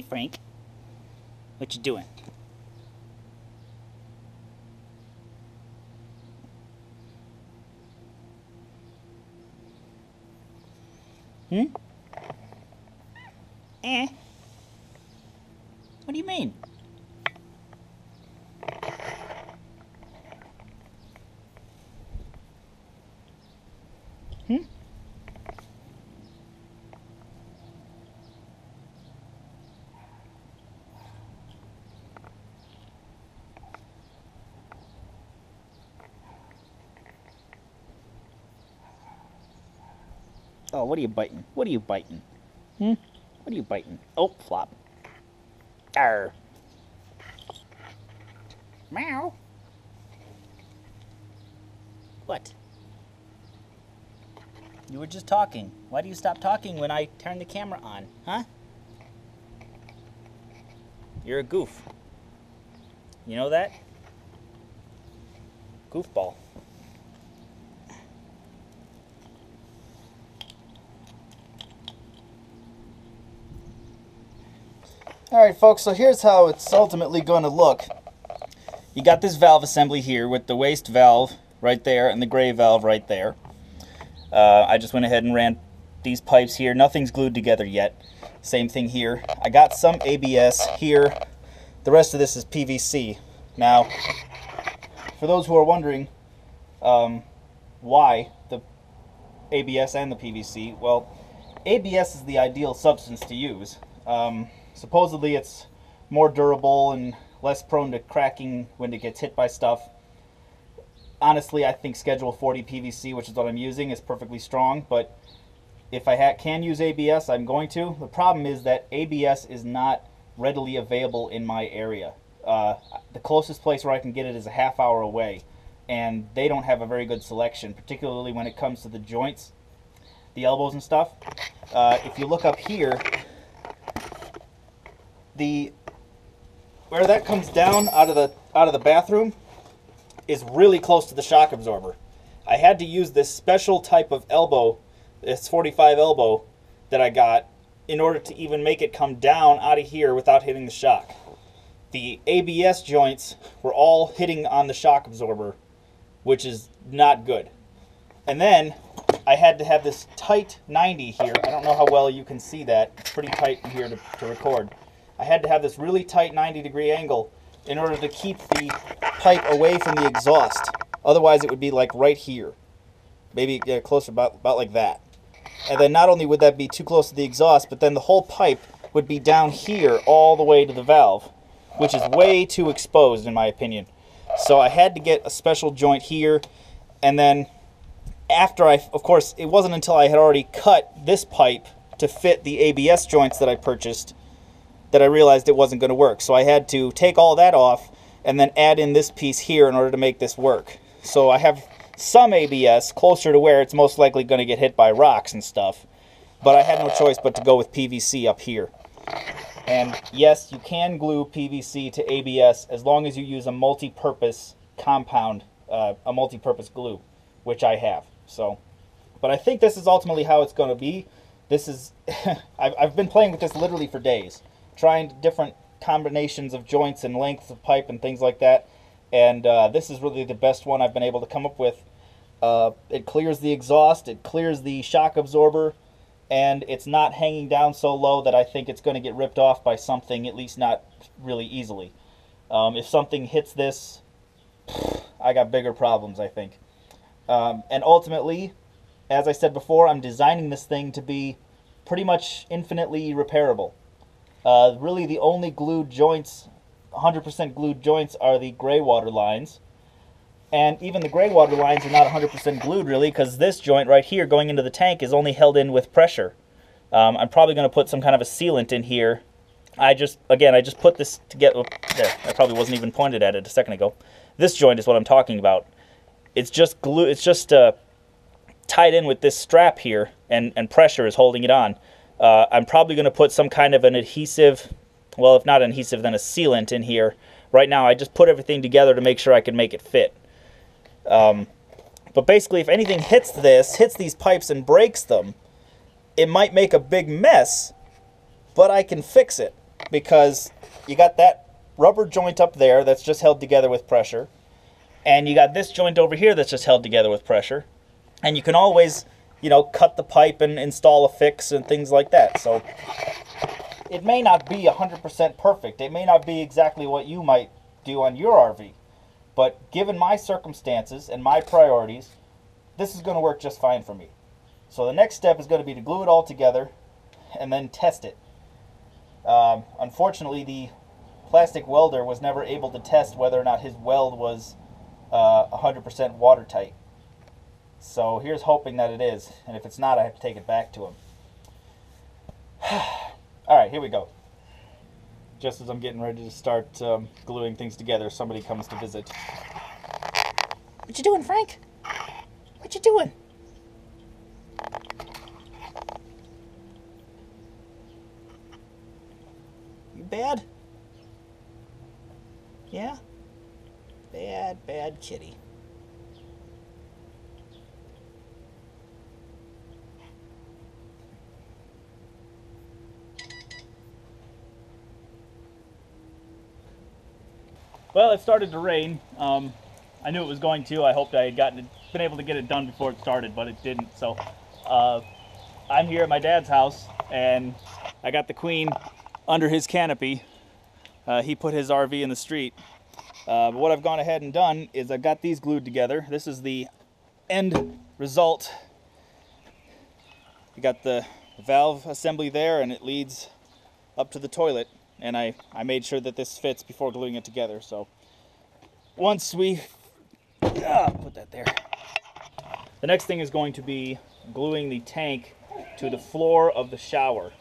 Hey, Frank. What you doing? Hmm? Eh? What do you mean? Hmm? Oh, what are you biting? What are you biting? Hmm? What are you biting? Oh, flop. Arr. Meow. What? You were just talking. Why do you stop talking when I turn the camera on? Huh? You're a goof. You know that? Goofball. Alright folks, so here's how it's ultimately going to look. You got this valve assembly here with the waste valve right there and the gray valve right there. I just went ahead and ran these pipes here. Nothing's glued together yet. Same thing here. I got some ABS here. The rest of this is PVC. Now, for those who are wondering why the ABS and the PVC, well, ABS is the ideal substance to use. Supposedly it's more durable and less prone to cracking when it gets hit by stuff. Honestly, I think Schedule 40 PVC, which is what I'm using, is perfectly strong, but if I can use ABS, I'm going to. The problem is that ABS is not readily available in my area. The closest place where I can get it is a half hour away, and they don't have a very good selection, particularly when it comes to the joints, the elbows and stuff. If you look up here, where that comes down out of the bathroom is really close to the shock absorber. I had to use this special type of elbow, this 45 elbow that I got, in order to even make it come down out of here without hitting the shock. The ABS joints were all hitting on the shock absorber, which is not good. And then I had to have this tight 90 here. I don't know how well you can see that. It's pretty tight in here to record. I had to have this really tight 90-degree angle in order to keep the pipe away from the exhaust. Otherwise, it would be like right here. Maybe closer, about like that. And then not only would that be too close to the exhaust, but then the whole pipe would be down here all the way to the valve, which is way too exposed in my opinion. So I had to get a special joint here, and then after of course, it wasn't until I had already cut this pipe to fit the ABS joints that I purchased that I realized it wasn't going to work. So I had to take all that off and then add in this piece here in order to make this work. So I have some ABS closer to where it's most likely going to get hit by rocks and stuff, but I had no choice but to go with PVC up here. And yes, you can glue PVC to ABS as long as you use a multi-purpose compound, a multi-purpose glue, which I have. So, but I think this is ultimately how it's going to be. This is, I've been playing with this literally for days, trying different combinations of joints and lengths of pipe and things like that, and this is really the best one I've been able to come up with. It clears the exhaust, it clears the shock absorber, and it's not hanging down so low that I think it's going to get ripped off by something, at least not really easily. If something hits this, I got bigger problems, I think. And ultimately, as I said before, I'm designing this thing to be pretty much infinitely repairable. Really the only glued joints, 100% glued joints, are the gray water lines. And even the gray water lines are not 100% glued really, because this joint right here going into the tank is only held in with pressure. I'm probably going to put some kind of a sealant in here. I just put this together. There, I probably wasn't even pointed at it a second ago. This joint is what I'm talking about. It's just glue. It's just tied in with this strap here, and pressure is holding it on. I'm probably going to put some kind of an adhesive, well, if not an adhesive, then a sealant in here. Right now, I just put everything together to make sure I can make it fit. But basically, if anything hits these pipes and breaks them, it might make a big mess, but I can fix it. because you got that rubber joint up there that's just held together with pressure, and you got this joint over here that's just held together with pressure, and you can always, you know, cut the pipe and install a fix and things like that. So it may not be 100% perfect. It may not be exactly what you might do on your RV, but given my circumstances and my priorities, this is going to work just fine for me. So the next step is going to be to glue it all together and then test it. Unfortunately, the plastic welder was never able to test whether or not his weld was 100% watertight. So here's hoping that it is, and if it's not, I have to take it back to him. Alright, here we go. Just as I'm getting ready to start gluing things together, somebody comes to visit. What you doing, Frank? What you doing? You bad? Yeah? Bad kitty. Well, it started to rain. I knew it was going to. I hoped I had been able to get it done before it started, but it didn't. So I'm here at my dad's house, and I got the Queen under his canopy. He put his RV in the street. But what I've gone ahead and done is I've got these glued together. This is the end result. You got the valve assembly there, and it leads up to the toilet. And I made sure that this fits before gluing it together. So once we put that there, the next thing is going to be gluing the tank to the floor of the shower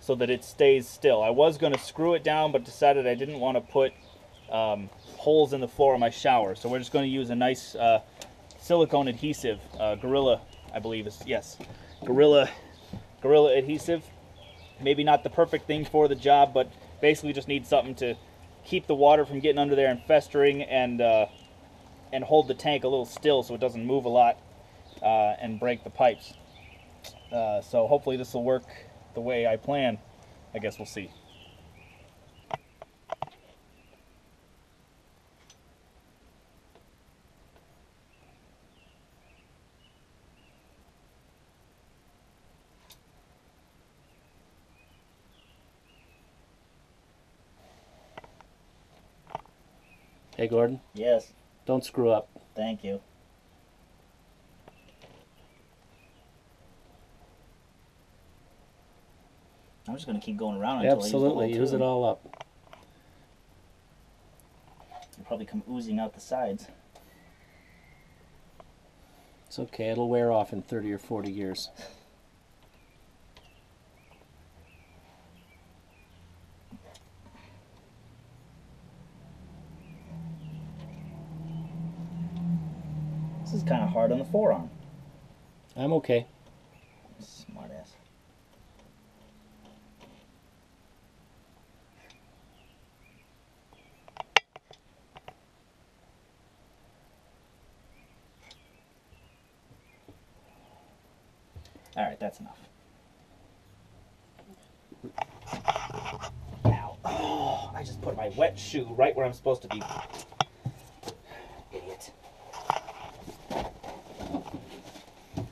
so that it stays still. I was going to screw it down, but decided I didn't want to put holes in the floor of my shower. So we're just going to use a nice silicone adhesive, Gorilla, I believe is, yes, Gorilla adhesive. Maybe not the perfect thing for the job, but basically just need something to keep the water from getting under there and festering, and hold the tank a little still so it doesn't move a lot and break the pipes. So hopefully this will work the way I plan. I guess we'll see. Hey, Gordon, Yes, don't screw up. thank you. I'm just going to keep going around until Absolutely, I use use the it whole tube. all up. It'll probably come oozing out the sides. It's okay, it'll wear off in 30 or 40 years. This is kind of hard on the forearm. I'm okay. Smart ass. Alright, that's enough. Ow. Oh, I just put my wet shoe right where I'm supposed to be. Idiot.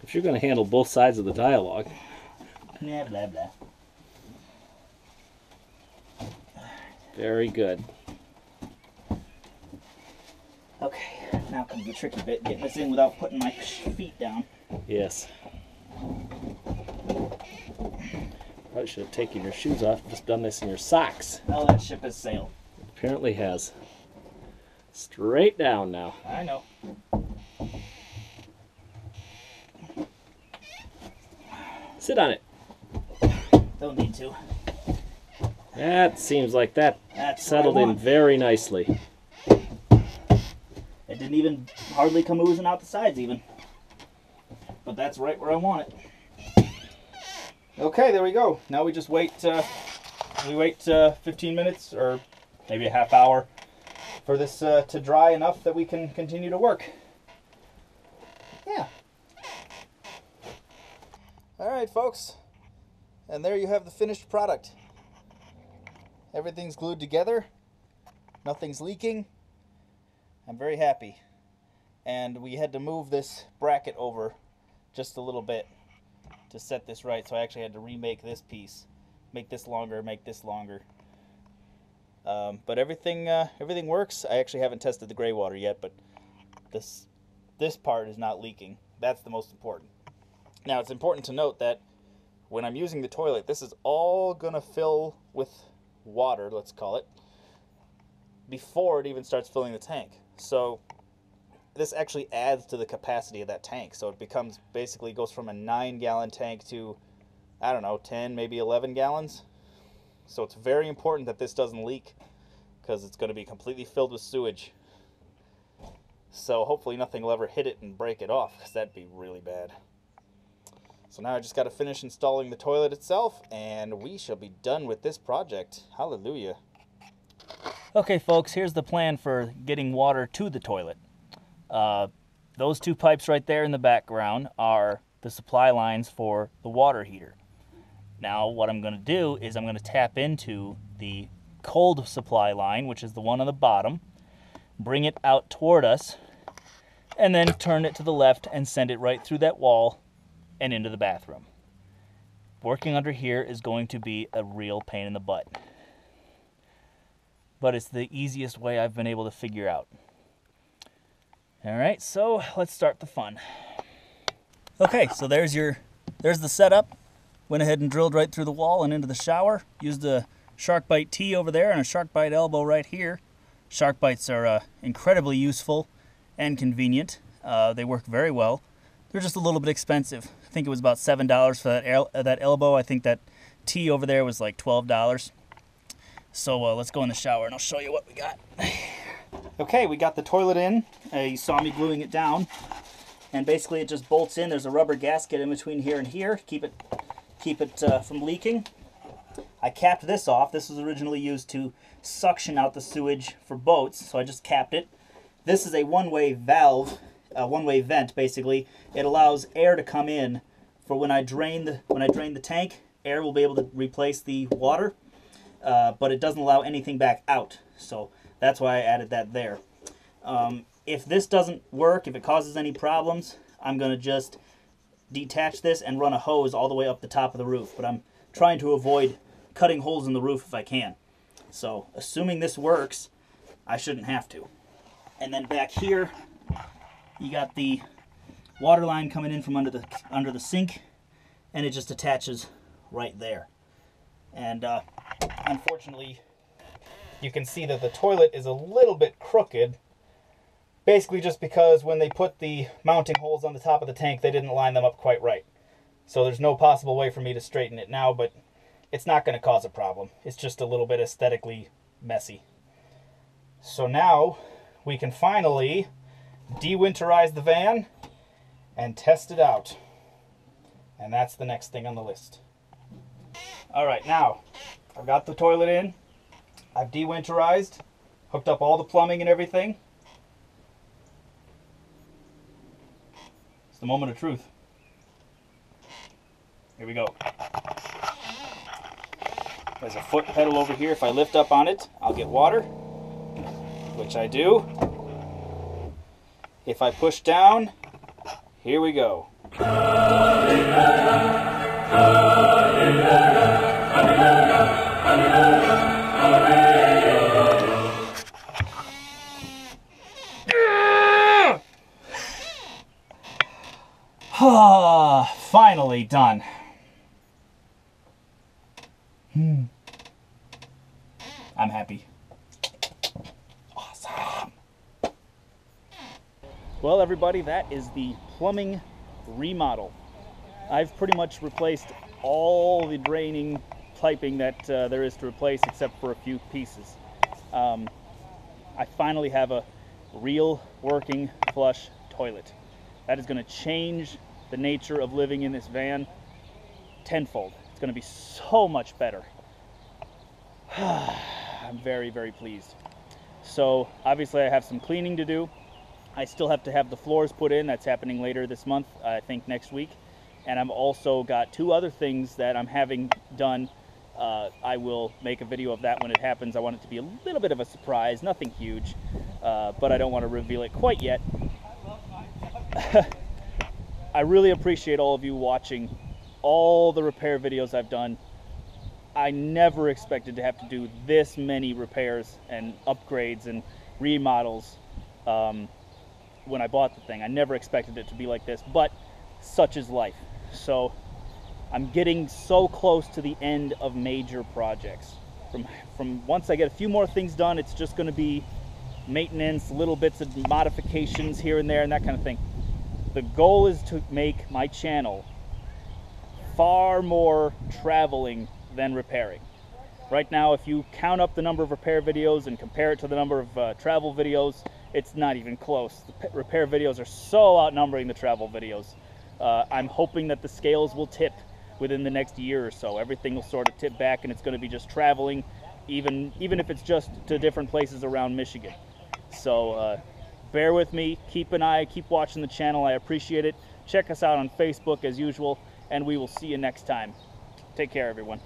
If you're going to handle both sides of the dialogue. Blah, blah, blah. Very good. Okay, now comes the tricky bit, getting this in without putting my feet down. Yes. Probably should have taken your shoes off and just done this in your socks. Now that ship has sailed. Apparently has. Straight down now. I know. Sit on it. Don't need to. That seems like that That's settled what I in want. very nicely. It didn't even hardly come oozing out the sides even. But that's right where I want it. Okay, there we go. Now we just wait. We wait 15 minutes or maybe a half hour for this to dry enough that we can continue to work. Yeah. All right, folks. And there you have the finished product. Everything's glued together. Nothing's leaking. I'm very happy. And we had to move this bracket over just a little bit to set this right, so I actually had to remake this piece. Make this longer, make this longer. But everything works. I actually haven't tested the gray water yet, but this part is not leaking. That's the most important. Now, it's important to note that when I'm using the toilet, this is all going to fill with water, let's call it, before it even starts filling the tank. So this actually adds to the capacity of that tank. So it becomes, basically goes from a 9-gallon tank to, I don't know, 10, maybe 11 gallons. So it's very important that this doesn't leak, because it's going to be completely filled with sewage. So hopefully nothing will ever hit it and break it off, because that'd be really bad. So now I just got to finish installing the toilet itself, and we shall be done with this project. Hallelujah. Okay, folks, here's the plan for getting water to the toilet. Those two pipes right there in the background are the supply lines for the water heater. Now what I'm going to do is I'm going to tap into the cold supply line, which is the one on the bottom, bring it out toward us, and then turn it to the left and send it right through that wall and into the bathroom. Working under here is going to be a real pain in the butt, but it's the easiest way I've been able to figure out. Alright, so let's start the fun. Okay, so there's the setup. Went ahead and drilled right through the wall and into the shower. Used a shark bite tee over there and a shark bite elbow right here. Shark bites are incredibly useful and convenient. They work very well. They're just a little bit expensive. I think it was about $7 for that elbow. I think that tee over there was like $12. So let's go in the shower and I'll show you what we got. Okay, we got the toilet in. You saw me gluing it down. And basically it just bolts in. There's a rubber gasket in between here and here. Keep it from leaking. I capped this off. This was originally used to suction out the sewage for boats, so I just capped it. This is a one-way valve, a one-way vent basically. It allows air to come in for when I drain the tank. Air will be able to replace the water, but it doesn't allow anything back out. So that's why I added that there. If this doesn't work, if it causes any problems, I'm going to just detach this and run a hose all the way up the top of the roof. But I'm trying to avoid cutting holes in the roof if I can. So assuming this works, I shouldn't have to. And then back here, you got the water line coming in from under the sink, and it just attaches right there. And unfortunately, you can see that the toilet is a little bit crooked. Basically just because when they put the mounting holes on the top of the tank, they didn't line them up quite right. So there's no possible way for me to straighten it now, but it's not going to cause a problem. It's just a little bit aesthetically messy. So now we can finally de-winterize the van and test it out. And that's the next thing on the list. Alright, now I've got the toilet in. I've de-winterized, hooked up all the plumbing and everything. It's the moment of truth. Here we go. There's a foot pedal over here. If I lift up on it, I'll get water, which I do. If I push down, here we go. Finally done. I'm happy. Awesome. Well, everybody, that is the plumbing remodel. I've pretty much replaced all the draining piping that there is to replace, except for a few pieces. I finally have a real working flush toilet. That is going to change the nature of living in this van tenfold. It's going to be so much better. I'm very, very pleased. So obviously I have some cleaning to do. I still have to have the floors put in. That's happening later this month, I think next week. And I've also got two other things that I'm having done I will make a video of that when it happens. I want it to be a little bit of a surprise, nothing huge, but I don't want to reveal it quite yet. I really appreciate all of you watching all the repair videos I've done. I never expected to have to do this many repairs and upgrades and remodels when I bought the thing. I never expected it to be like this, but such is life. So I'm getting so close to the end of major projects. From once I get a few more things done, it's just going to be maintenance, little bits of modifications here and there, and that kind of thing. The goal is to make my channel far more traveling than repairing. Right now, if you count up the number of repair videos and compare it to the number of travel videos, it's not even close. The repair videos are so outnumbering the travel videos. I'm hoping that the scales will tip within the next year or so. Everything will sort of tip back and it's going to be just traveling, even if it's just to different places around Michigan. So bear with me, keep an eye, keep watching the channel. I appreciate it. Check us out on Facebook as usual, and we will see you next time. Take care, everyone.